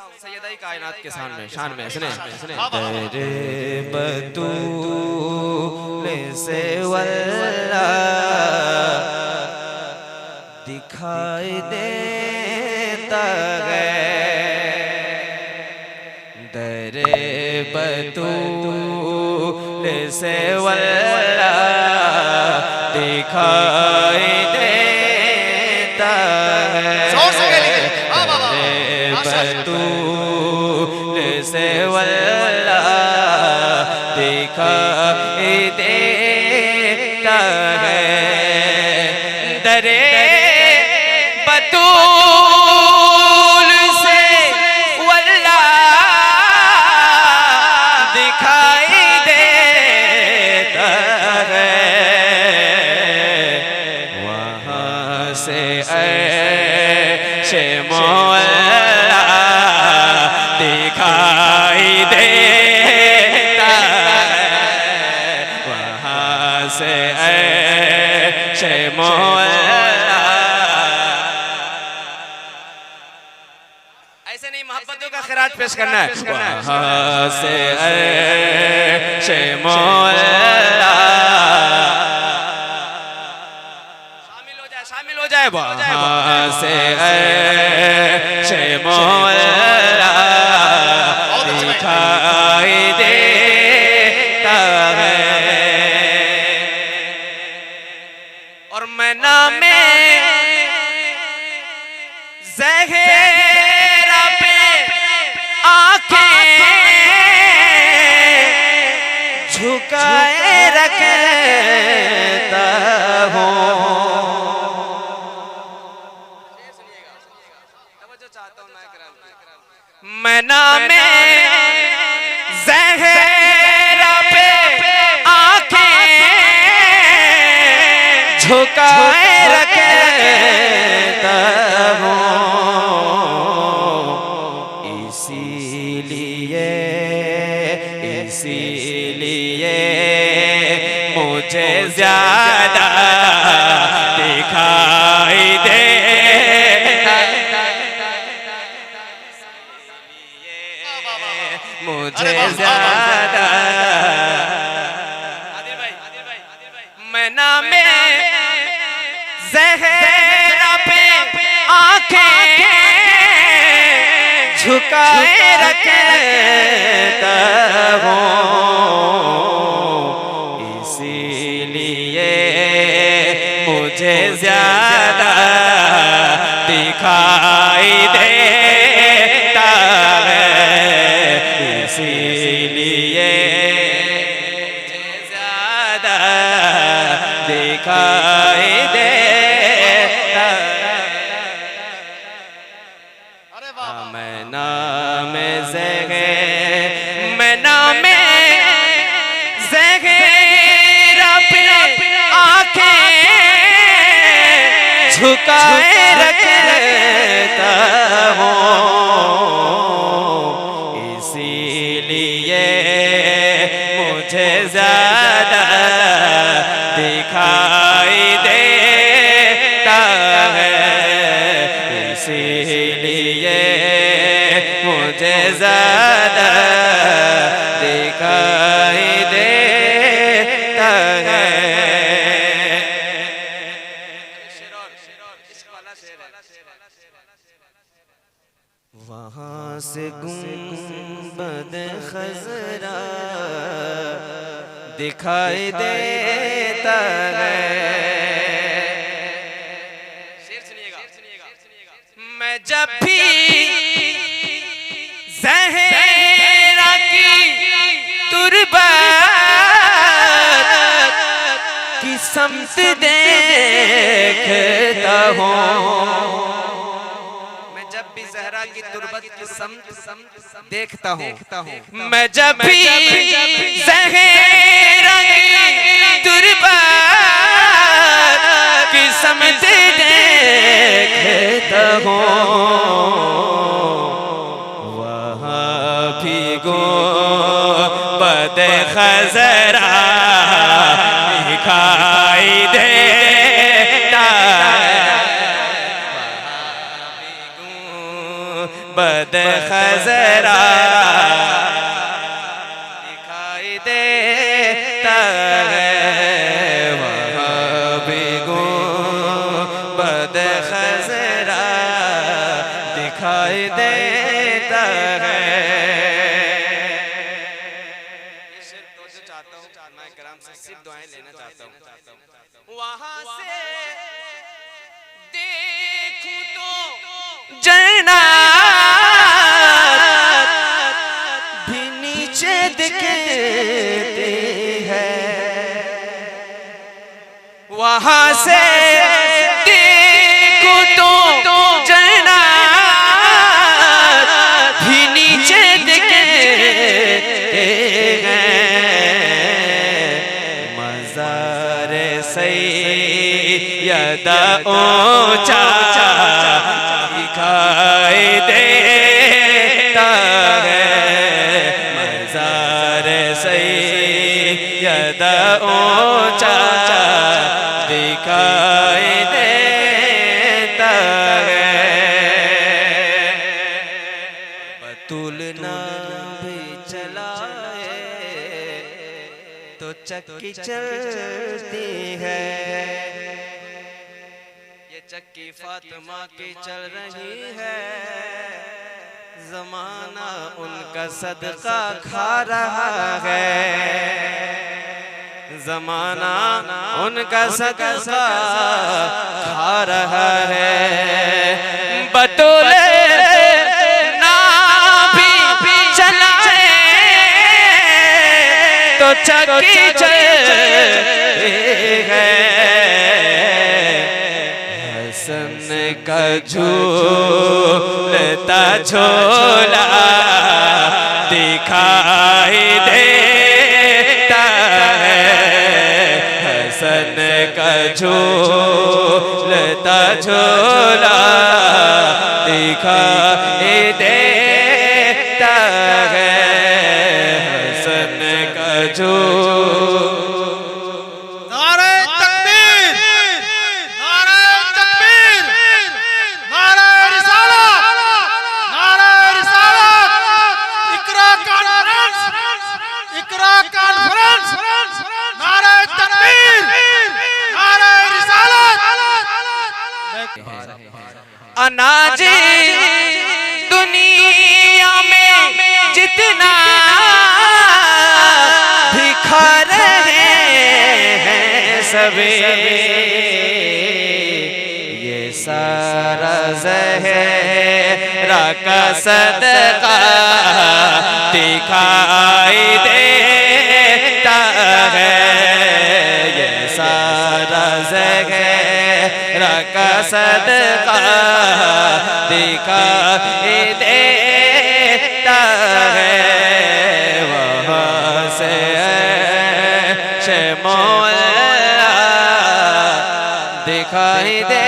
सैयदा कायनात के शान में सुने तेरे बतूल से वल्ला दिखाई देता है, तेरे बतूल से वल्ला दिखाई देता है, बतूल से वल्ला दिखाई देता है, दरे बतूल से वल्ला दिखाई देता है, वहाँ से ऐशे मौला दिखाई देता है, वहाँ से ऐशे मौला। ऐसे नहीं, मोहब्बतों का खिराज पेश करना है। वहाँ से ऐशे मौला शामिल हो जाए वहाँ से ऐशे मौला दिखाई देता है, और मैं नामे ज़हरा पे आंखें झुकाए रखता हूँ। मैं नामे ज़हरा पे आंखें झुकाए रखता हूँ, इसीलिए मुझे ज्यादा दिखाई देता, मुझे ज्यादा मैं नामे ज़हरा पे आंखें झुकाए रखता हूँ, इसीलिए मुझे ज्यादा दिखाई देता है, इसीलिए मुझे ज्यादा दिखाई देता है। मैं नाम मैं नामे ज़हरा पे आंखें झुकाए रखता हूँ, इसीलिए मुझे ज्यादा दिखाई देता है, इसीलिए मुझे ज्यादा दिखाई देता है। वहाँ से गुंबद खज़रा दिखाई देता है, मैं जब भी ज़हरा की तुरबत की समत देखता हूँ, मैं जब भी ज़हरा की तुरबत की समत देखता हूँ, मैं जब भी ज़हरा की तुरबत की समत देखता हूँ, वहाँ भी गुंबद खज़रा दिखाई देता है, गुंबद खजरा दिखाई देता है, वहाँ भी गुंबद खजरा दिखाई देता है। चाहता हूँ मैं कराम से सिर्फ दुआएं लेना चाहता हूँ। वहाँ से देखूं तो जन्नत भी नीचे दिखती है, वहाँ से देखूं तो जन्नत भी नीचे दिखती है। सैयदा ऊंचा दिखाई देता है, मज़ार सैयदा ऊंचा दिखाई देता है। बतूल ना भी चलाए तो चक्की चलती है, ये चक्की फातिमा की चल रही है, ज़माना उनका सदका खा रहा है, ज़माना उनका सदका खा रहा है। बतूल ना भी चलाए तो चक्की चलती है, हसन का झूलता झोला दिखाई देता है, हसन का झूलता झोला दिखाई देता है, हसन का नारे तकबीर, नारे तकबीर, नारे रिसालत, नारे रिसालत, इकरा कॉन्फ्रेंस, इकरा कॉन्फ्रेंस, नारे तकबीर, नारे रिसालत। अनाज दुनिया में जितना दिखा रहे हैं सभी, ये सारा ज़हरा का सदका दिखाई देता है, ये सारा ज़हरा का सदका दिखाई देता है। वहाँ से मौला दिखाई दे